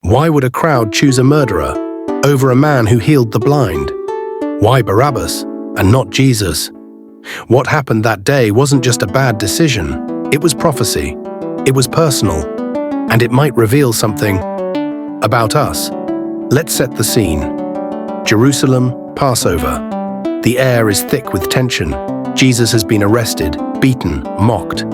Why would a crowd choose a murderer over a man who healed the blind? Why Barabbas and not Jesus? What happened that day wasn't just a bad decision, it was prophecy, it was personal, and it might reveal something about us. Let's set the scene. Jerusalem, Passover. The air is thick with tension. Jesus has been arrested, beaten, mocked.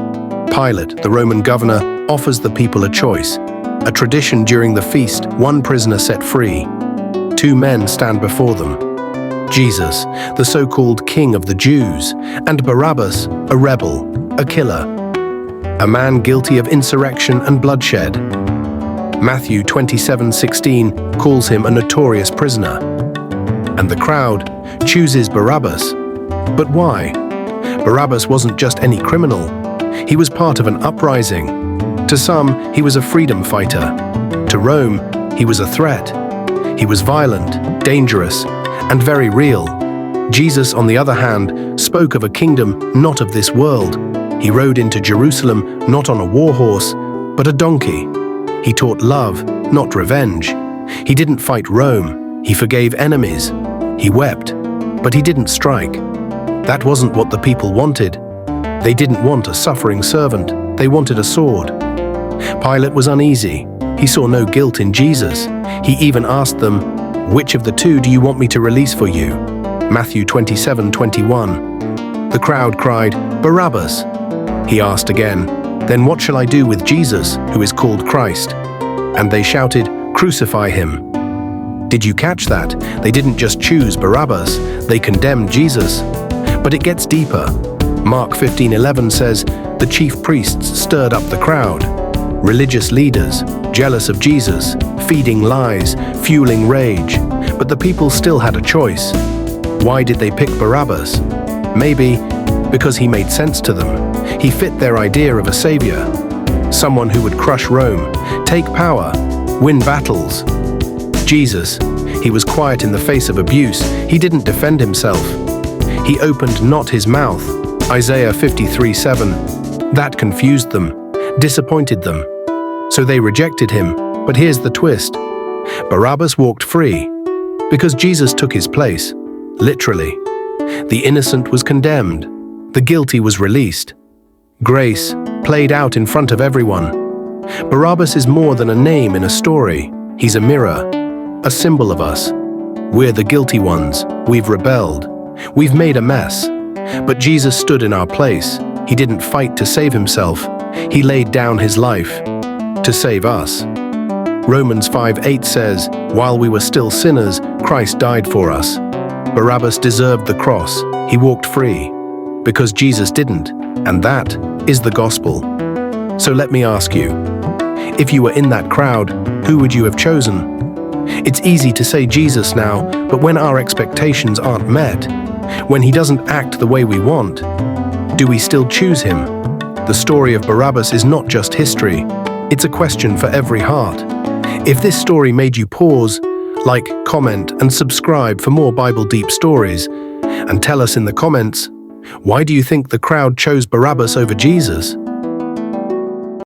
Pilate, the Roman governor, offers the people a choice. A tradition during the feast, one prisoner set free. Two men stand before them. Jesus, the so-called king of the Jews, and Barabbas, a rebel, a killer, a man guilty of insurrection and bloodshed. Matthew 27:16 calls him a notorious prisoner. And the crowd chooses Barabbas. But why? Barabbas wasn't just any criminal. He was part of an uprising. To some, he was a freedom fighter. To Rome, he was a threat. He was violent, dangerous, and very real. Jesus, on the other hand, spoke of a kingdom not of this world. He rode into Jerusalem not on a war horse, but a donkey. He taught love, not revenge. He didn't fight Rome. He forgave enemies. He wept, but he didn't strike. That wasn't what the people wanted. They didn't want a suffering servant. They wanted a sword. Pilate was uneasy. He saw no guilt in Jesus. He even asked them, "Which of the two do you want me to release for you?" Matthew 27:21. The crowd cried, "Barabbas." He asked again, "Then what shall I do with Jesus, who is called Christ?" And they shouted, "Crucify him." Did you catch that? They didn't just choose Barabbas, they condemned Jesus. But it gets deeper. Mark 15:11 says, the chief priests stirred up the crowd. Religious leaders, jealous of Jesus, feeding lies, fueling rage. But the people still had a choice. Why did they pick Barabbas? Maybe because he made sense to them. He fit their idea of a savior. Someone who would crush Rome, take power, win battles. Jesus, he was quiet in the face of abuse. He didn't defend himself. He opened not his mouth. Isaiah 53:7. That confused them, disappointed them. So they rejected him. But here's the twist. Barabbas walked free because Jesus took his place, literally. The innocent was condemned. The guilty was released. Grace played out in front of everyone. Barabbas is more than a name in a story. He's a mirror, a symbol of us. We're the guilty ones. We've rebelled. We've made a mess. But Jesus stood in our place. He didn't fight to save himself. He laid down his life to save us. Romans 5:8 says, "While we were still sinners, Christ died for us." Barabbas deserved the cross. He walked free because Jesus didn't, and that is the gospel. So let me ask you, if you were in that crowd, who would you have chosen? It's easy to say Jesus now, but when our expectations aren't met, when he doesn't act the way we want, do we still choose him? The story of Barabbas is not just history, it's a question for every heart. If this story made you pause, like, comment, and subscribe for more Bible deep stories, and tell us in the comments, why do you think the crowd chose Barabbas over Jesus?